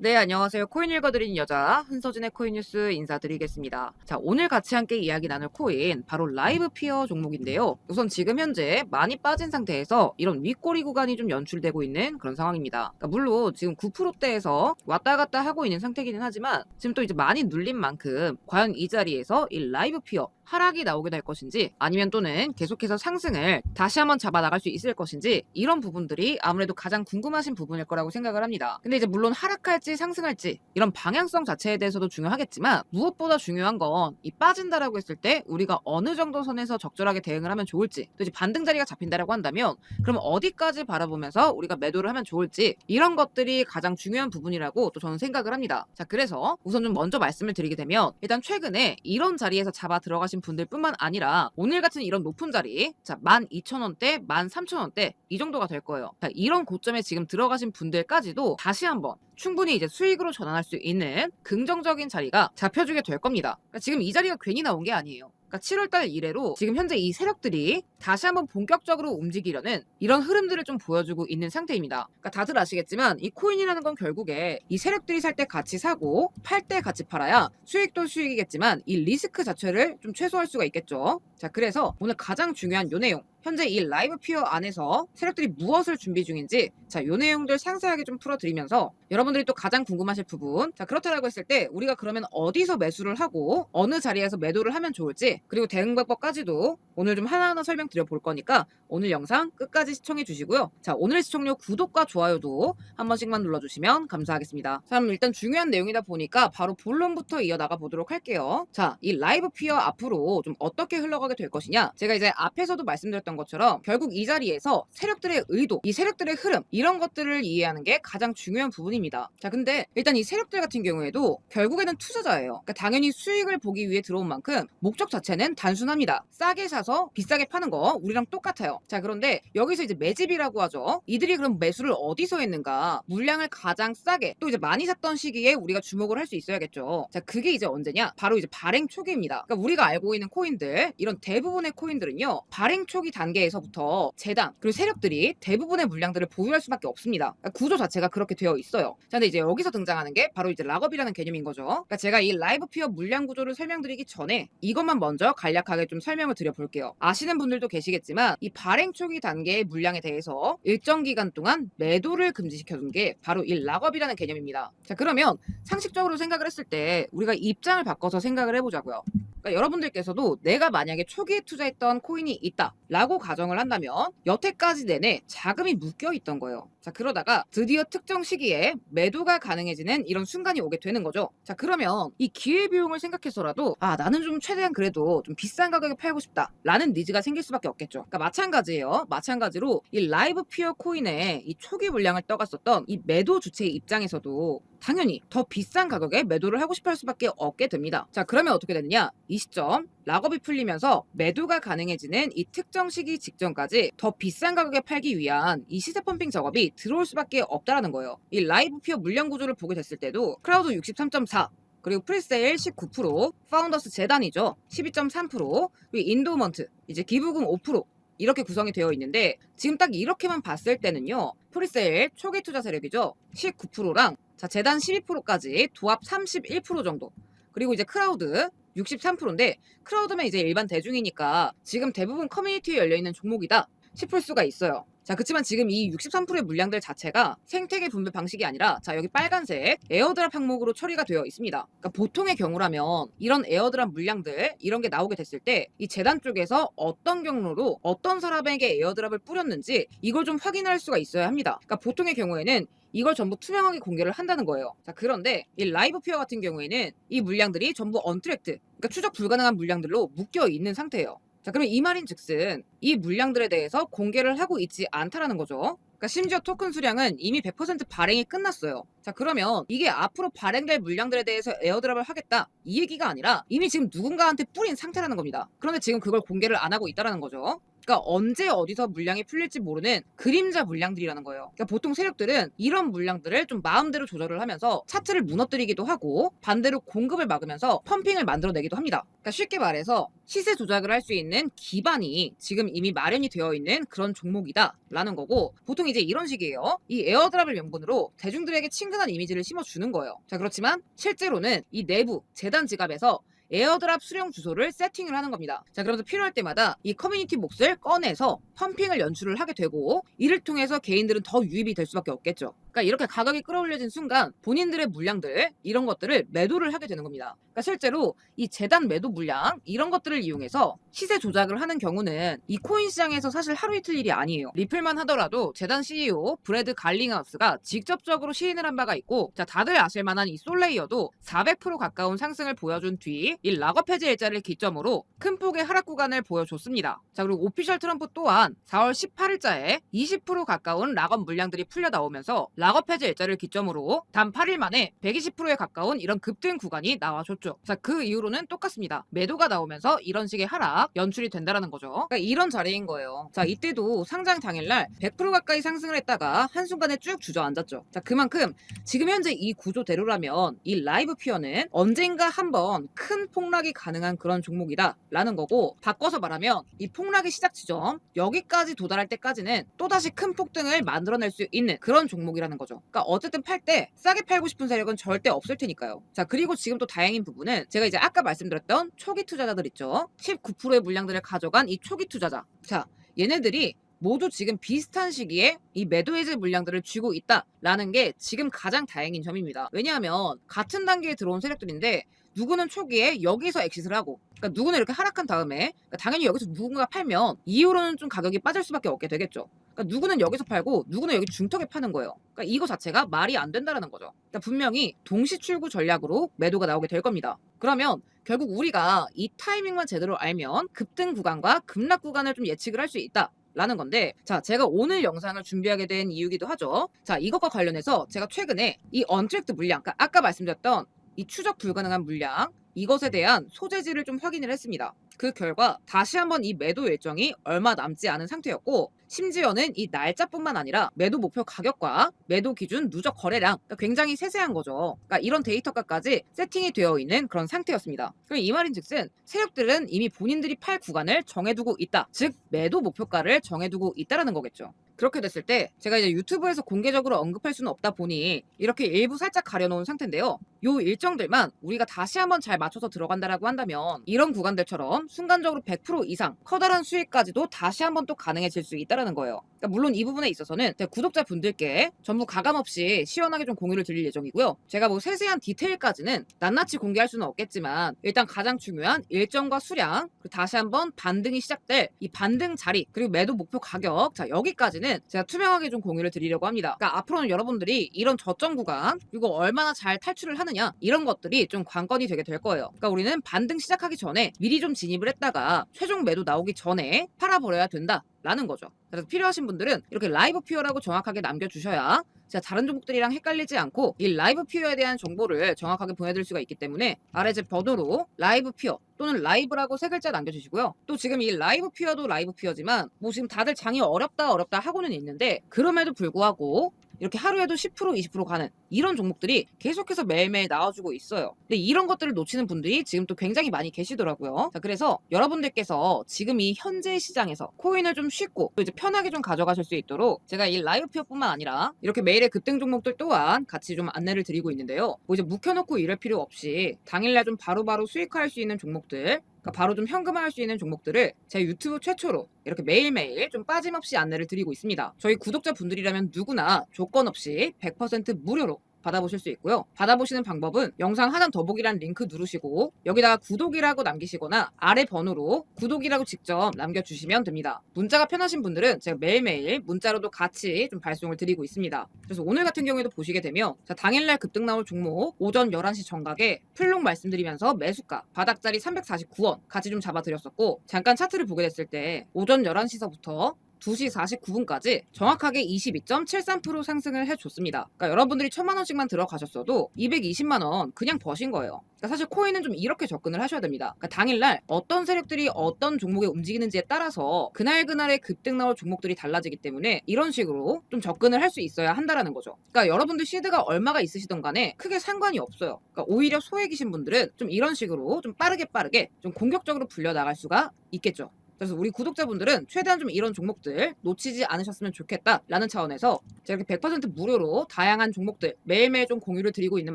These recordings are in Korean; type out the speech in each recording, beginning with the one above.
네, 안녕하세요. 코인 읽어드리는 여자 한서진의 코인 뉴스 인사드리겠습니다. 자, 오늘 같이 함께 이야기 나눌 코인 바로 라이브 피어 종목인데요. 우선 지금 현재 많이 빠진 상태에서 이런 윗꼬리 구간이 좀 연출되고 있는 그런 상황입니다. 그러니까 물론 지금 9%대에서 왔다 갔다 하고 있는 상태이기는 하지만 지금 또 이제 많이 눌린 만큼 과연 이 자리에서 이 라이브 피어 하락이 나오게 될 것인지 아니면 또는 계속해서 상승을 다시 한번 잡아 나갈 수 있을 것인지 이런 부분들이 아무래도 가장 궁금하신 부분일 거라고 생각을 합니다. 근데 이제 물론 하락할지 상승할지 이런 방향성 자체에 대해서도 중요하겠지만 무엇보다 중요한 건 이 빠진다라고 했을 때 우리가 어느 정도 선에서 적절하게 대응을 하면 좋을지 또 이제 반등 자리가 잡힌다라고 한다면 그럼 어디까지 바라보면서 우리가 매도를 하면 좋을지 이런 것들이 가장 중요한 부분이라고 또 저는 생각을 합니다. 자, 그래서 우선 좀 먼저 말씀을 드리게 되면 일단 최근에 이런 자리에서 잡아 들어가신 분들뿐만 아니라 오늘 같은 이런 높은 자리 자 12,000원대 13,000원대 이 정도가 될 거예요. 자, 이런 고점에 지금 들어가신 분들까지도 다시 한번 충분히 이제 수익으로 전환할 수 있는 긍정적인 자리가 잡혀주게 될 겁니다. 그러니까 지금 이 자리가 괜히 나온 게 아니에요. 그러니까 7월달 이래로 지금 현재 이 세력들이 다시 한번 본격적으로 움직이려는 이런 흐름들을 좀 보여주고 있는 상태입니다. 그러니까 다들 아시겠지만 이 코인이라는 건 결국에 이 세력들이 살 때 같이 사고 팔 때 같이 팔아야 수익도 수익이겠지만 이 리스크 자체를 좀 최소화할 수가 있겠죠. 자, 그래서 오늘 가장 중요한 요 내용 현재 이 라이브 피어 안에서 세력들이 무엇을 준비 중인지 자, 요 내용들 상세하게 좀 풀어드리면서 여러분들이 또 가장 궁금하실 부분 자, 그렇다라고 했을 때 우리가 그러면 어디서 매수를 하고 어느 자리에서 매도를 하면 좋을지 그리고 대응 방법까지도 오늘 좀 하나하나 설명드려 볼 거니까 오늘 영상 끝까지 시청해 주시고요. 자, 오늘 시청료 구독과 좋아요도 한 번씩만 눌러주시면 감사하겠습니다. 자, 그럼 일단 중요한 내용이다 보니까 바로 본론부터 이어나가 보도록 할게요. 자, 이 라이브 피어 앞으로 좀 어떻게 흘러가게 될 것이냐 제가 이제 앞에서도 말씀드렸던 것처럼 결국 이 자리에서 세력들의 의도, 이 세력들의 흐름 이런 것들을 이해하는 게 가장 중요한 부분입니다. 자, 근데 일단 이 세력들 같은 경우에도 결국에는 투자자예요. 그러니까 당연히 수익을 보기 위해 들어온 만큼 목적 자체는 단순합니다. 싸게 사서 비싸게 파는 거 우리랑 똑같아요. 자, 그런데 여기서 이제 매집이라고 하죠. 이들이 그럼 매수를 어디서 했는가? 물량을 가장 싸게 또 이제 많이 샀던 시기에 우리가 주목을 할 수 있어야겠죠. 자, 그게 이제 언제냐? 바로 이제 발행 초기입니다. 그러니까 우리가 알고 있는 코인들 이런 대부분의 코인들은요 발행 초기 단계에서부터 재단 그리고 세력들이 대부분의 물량들을 보유할 수밖에 없습니다. 그러니까 구조 자체가 그렇게 되어 있어요. 자, 근데 이제 여기서 등장하는 게 바로 이제 락업이라는 개념인 거죠. 그러니까 제가 이 라이브 피어 물량 구조를 설명드리기 전에 이것만 먼저 간략하게 좀 설명을 드려볼게요. 아시는 분들도 계시겠지만 이 발행 초기 단계의 물량에 대해서 일정 기간 동안 매도를 금지시켜둔 게 바로 이 락업이라는 개념입니다. 자, 그러면 상식적으로 생각을 했을 때 우리가 입장을 바꿔서 생각을 해보자고요. 그러니까 여러분들께서도 내가 만약에 초기에 투자했던 코인이 있다라고 가정을 한다면 여태까지 내내 자금이 묶여 있던 거예요. 자, 그러다가 드디어 특정 시기에 매도가 가능해지는 이런 순간이 오게 되는 거죠. 자, 그러면 이 기회비용을 생각해서라도 나는 좀 최대한 그래도 좀 비싼 가격에 팔고 싶다 라는 니즈가 생길 수밖에 없겠죠. 그러니까 마찬가지예요. 마찬가지로 이 라이브 피어 코인의 이 초기 물량을 떠갔었던 이 매도 주체의 입장에서도 당연히 더 비싼 가격에 매도를 하고 싶어 할 수밖에 없게 됩니다. 자, 그러면 어떻게 되느냐? 이 시점 락업이 풀리면서 매도가 가능해지는 이 특정 시기 직전까지 더 비싼 가격에 팔기 위한 이 시세 펌핑 작업이 들어올 수밖에 없다라는 거예요. 이 라이브 피어 물량 구조를 보게 됐을 때도 크라우드 63.4 그리고 프리세일 19% 파운더스 재단이죠 12.3% 그리고 인도먼트 이제 기부금 5% 이렇게 구성이 되어 있는데 지금 딱 이렇게만 봤을 때는요 프리세일 초기 투자 세력이죠 19%랑 자, 재단 12%까지 도합 31% 정도 그리고 이제 크라우드 63%인데 크라우드면 이제 일반 대중이니까 지금 대부분 커뮤니티에 열려있는 종목이다 싶을 수가 있어요. 자, 그렇지만 지금 이 63%의 물량들 자체가 생태계 분배 방식이 아니라 자, 여기 빨간색 에어드랍 항목으로 처리가 되어 있습니다. 그러니까 보통의 경우라면 이런 에어드랍 물량들 이런 게 나오게 됐을 때 이 재단 쪽에서 어떤 경로로 어떤 사람에게 에어드랍을 뿌렸는지 이걸 좀 확인할 수가 있어야 합니다. 그러니까 보통의 경우에는 이걸 전부 투명하게 공개를 한다는 거예요. 자, 그런데 이 라이브 피어 같은 경우에는 이 물량들이 전부 언트랙트 그러니까 추적 불가능한 물량들로 묶여 있는 상태예요. 자, 그러면 이 말인 즉슨 이 물량들에 대해서 공개를 하고 있지 않다라는 거죠. 그러니까 심지어 토큰 수량은 이미 100% 발행이 끝났어요. 자, 그러면 이게 앞으로 발행될 물량들에 대해서 에어드랍을 하겠다 이 얘기가 아니라 이미 지금 누군가한테 뿌린 상태라는 겁니다. 그런데 지금 그걸 공개를 안 하고 있다라는 거죠. 그러니까 언제 어디서 물량이 풀릴지 모르는 그림자 물량들이라는 거예요. 그러니까 보통 세력들은 이런 물량들을 좀 마음대로 조절을 하면서 차트를 무너뜨리기도 하고 반대로 공급을 막으면서 펌핑을 만들어내기도 합니다. 그러니까 쉽게 말해서 시세 조작을 할 수 있는 기반이 지금 이미 마련이 되어 있는 그런 종목이다 라는 거고, 보통 이제 이런 식이에요. 이 에어드랍을 명분으로 대중들에게 친근한 이미지를 심어주는 거예요. 자, 그렇지만 실제로는 이 내부 재단 지갑에서 에어드랍 수령 주소를 세팅을 하는 겁니다. 자, 그러면서 필요할 때마다 이 커뮤니티 몫을 꺼내서 펌핑을 연출을 하게 되고, 이를 통해서 개인들은 더 유입이 될 수밖에 없겠죠. 그러니까 이렇게 가격이 끌어올려진 순간 본인들의 물량들 이런 것들을 매도를 하게 되는 겁니다. 그러니까 실제로 이 재단 매도 물량 이런 것들을 이용해서 시세 조작을 하는 경우는 이 코인 시장에서 사실 하루 이틀 일이 아니에요. 리플만 하더라도 재단 CEO 브래드 갈링하우스가 직접적으로 시인을 한 바가 있고, 자, 다들 아실 만한 이 솔레이어도 400% 가까운 상승을 보여준 뒤 이 락업 해제 일자를 기점으로 큰 폭의 하락 구간을 보여줬습니다. 자, 그리고 오피셜 트럼프 또한 4월 18일자에 20% 가까운 락업 물량들이 풀려 나오면서 락업 해제 일자를 기점으로 단 8일 만에 120%에 가까운 이런 급등 구간이 나와줬죠. 자, 그 이후로는 똑같습니다. 매도가 나오면서 이런 식의 하락 연출이 된다라는 거죠. 그러니까 이런 자리인 거예요. 자, 이때도 상장 당일날 100% 가까이 상승을 했다가 한순간에 쭉 주저앉았죠. 자, 그만큼 지금 현재 이 구조대로라면 이 라이브 피어는 언젠가 한번 큰 폭락이 가능한 그런 종목이다 라는 거고, 바꿔서 말하면 이 폭락의 시작 지점 여기까지 도달할 때까지는 또다시 큰 폭등을 만들어낼 수 있는 그런 종목이라는 거죠. 그러니까 어쨌든 팔 때 싸게 팔고 싶은 세력은 절대 없을 테니까요. 자, 그리고 지금 또 다행인 부분은 제가 이제 아까 말씀드렸던 초기 투자자들 있죠. 19%의 물량들을 가져간 이 초기 투자자. 자, 얘네들이 모두 지금 비슷한 시기에 이 매도 해제 물량들을 쥐고 있다라는 게 지금 가장 다행인 점입니다. 왜냐하면 같은 단계에 들어온 세력들인데 누구는 초기에 여기서 엑시트를 하고, 그러니까 누구는 이렇게 하락한 다음에 그러니까 당연히 여기서 누군가 팔면 이후로는 좀 가격이 빠질 수밖에 없게 되겠죠. 그러니까 누구는 여기서 팔고 누구는 여기 중턱에 파는 거예요. 그러니까 이거 자체가 말이 안 된다라는 거죠. 그러니까 분명히 동시 출구 전략으로 매도가 나오게 될 겁니다. 그러면 결국 우리가 이 타이밍만 제대로 알면 급등 구간과 급락 구간을 좀 예측을 할 수 있다 라는 건데, 자, 제가 오늘 영상을 준비하게 된 이유기도 하죠. 자, 이것과 관련해서 제가 최근에 이 언트랙트 물량, 그러니까 아까 말씀드렸던 이 추적 불가능한 물량 이것에 대한 소재지를 좀 확인을 했습니다. 그 결과 다시 한번 이 매도 일정이 얼마 남지 않은 상태였고, 심지어는 이 날짜뿐만 아니라 매도 목표 가격과 매도 기준 누적 거래량, 그러니까 굉장히 세세한 거죠. 그러니까 이런 데이터까지 세팅이 되어 있는 그런 상태였습니다. 그럼 이 말인즉슨 세력들은 이미 본인들이 팔 구간을 정해두고 있다, 즉 매도 목표가를 정해두고 있다라는 거겠죠. 그렇게 됐을 때 제가 이제 유튜브에서 공개적으로 언급할 수는 없다 보니 이렇게 일부 살짝 가려놓은 상태인데요. 요 일정들만 우리가 다시 한번 잘 맞춰서 들어간다라고 한다면 이런 구간들처럼 순간적으로 100% 이상 커다란 수익까지도 다시 한번 또 가능해질 수 있다라는 거예요. 그러니까 물론 이 부분에 있어서는 제 구독자분들께 전부 가감 없이 시원하게 좀 공유를 드릴 예정이고요. 제가 뭐 세세한 디테일까지는 낱낱이 공개할 수는 없겠지만 일단 가장 중요한 일정과 수량, 그리고 다시 한번 반등이 시작될 이 반등 자리, 그리고 매도 목표 가격, 자, 여기까지는 제가 투명하게 좀 공유를 드리려고 합니다. 그러니까 앞으로는 여러분들이 이런 저점 구간 그리고 얼마나 잘 탈출을 하느냐 이런 것들이 좀 관건이 되게 될 거예요. 그러니까 우리는 반등 시작하기 전에 미리 좀 진입을 했다가 최종 매도 나오기 전에 팔아버려야 된다 라는 거죠. 그래서 필요하신 분들은 이렇게 라이브 퓨어라고 정확하게 남겨주셔야 제가 다른 종목들이랑 헷갈리지 않고 이 라이브 퓨어에 대한 정보를 정확하게 보내드릴 수가 있기 때문에 아래 제 번호로 라이브 퓨어 또는 라이브라고 세 글자 남겨주시고요. 또 지금 이 라이브 퓨어도 라이브 퓨어지만 뭐 지금 다들 장이 어렵다 하고는 있는데, 그럼에도 불구하고 이렇게 하루에도 10% 20% 가는 이런 종목들이 계속해서 매일매일 나와주고 있어요. 근데 이런 것들을 놓치는 분들이 지금 또 굉장히 많이 계시더라고요. 자, 그래서 여러분들께서 지금 이 현재 시장에서 코인을 좀 쉽고 또 이제 편하게 좀 가져가실 수 있도록 제가 이 라이브 퓨어뿐만 아니라 이렇게 매일의 급등 종목들 또한 같이 좀 안내를 드리고 있는데요. 뭐 이제 묵혀놓고 이럴 필요 없이 당일날 좀 바로바로 수익화할 수 있는 종목들, 그러니까 바로 좀 현금화할 수 있는 종목들을 제 유튜브 최초로 이렇게 매일매일 좀 빠짐없이 안내를 드리고 있습니다. 저희 구독자분들이라면 누구나 조건 없이 100% 무료로 받아보실 수 있고요. 받아보시는 방법은 영상 하단 더보기란 링크 누르시고 여기다가 구독이라고 남기시거나 아래 번호로 구독이라고 직접 남겨주시면 됩니다. 문자가 편하신 분들은 제가 매일매일 문자로도 같이 좀 발송을 드리고 있습니다. 그래서 오늘 같은 경우에도 보시게 되면 자, 당일날 급등 나올 종목 오전 11시 정각에 풀롱 말씀드리면서 매수가 바닥자리 349원 같이 좀 잡아드렸었고, 잠깐 차트를 보게 됐을 때 오전 11시서부터 2시 49분까지 정확하게 22.73% 상승을 해줬습니다. 그러니까 여러분들이 1,000만 원씩만 들어가셨어도 220만 원 그냥 버신 거예요. 그러니까 사실 코인은 좀 이렇게 접근을 하셔야 됩니다. 그러니까 당일날 어떤 세력들이 어떤 종목에 움직이는지에 따라서 그날그날의 급등 나올 종목들이 달라지기 때문에 이런 식으로 좀 접근을 할 수 있어야 한다라는 거죠. 그러니까 여러분들 시드가 얼마가 있으시던 간에 크게 상관이 없어요. 그러니까 오히려 소액이신 분들은 좀 이런 식으로 좀 빠르게 좀 공격적으로 불려 나갈 수가 있겠죠. 그래서 우리 구독자분들은 최대한 좀 이런 종목들 놓치지 않으셨으면 좋겠다라는 차원에서 제가 이렇게 100% 무료로 다양한 종목들 매일매일 좀 공유를 드리고 있는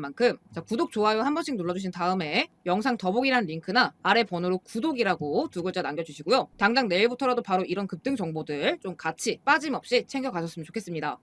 만큼 자, 구독, 좋아요 한 번씩 눌러주신 다음에 영상 더보기란 링크나 아래 번호로 구독이라고 2글자 남겨주시고요. 당장 내일부터라도 바로 이런 급등 정보들 좀 같이 빠짐없이 챙겨가셨으면 좋겠습니다.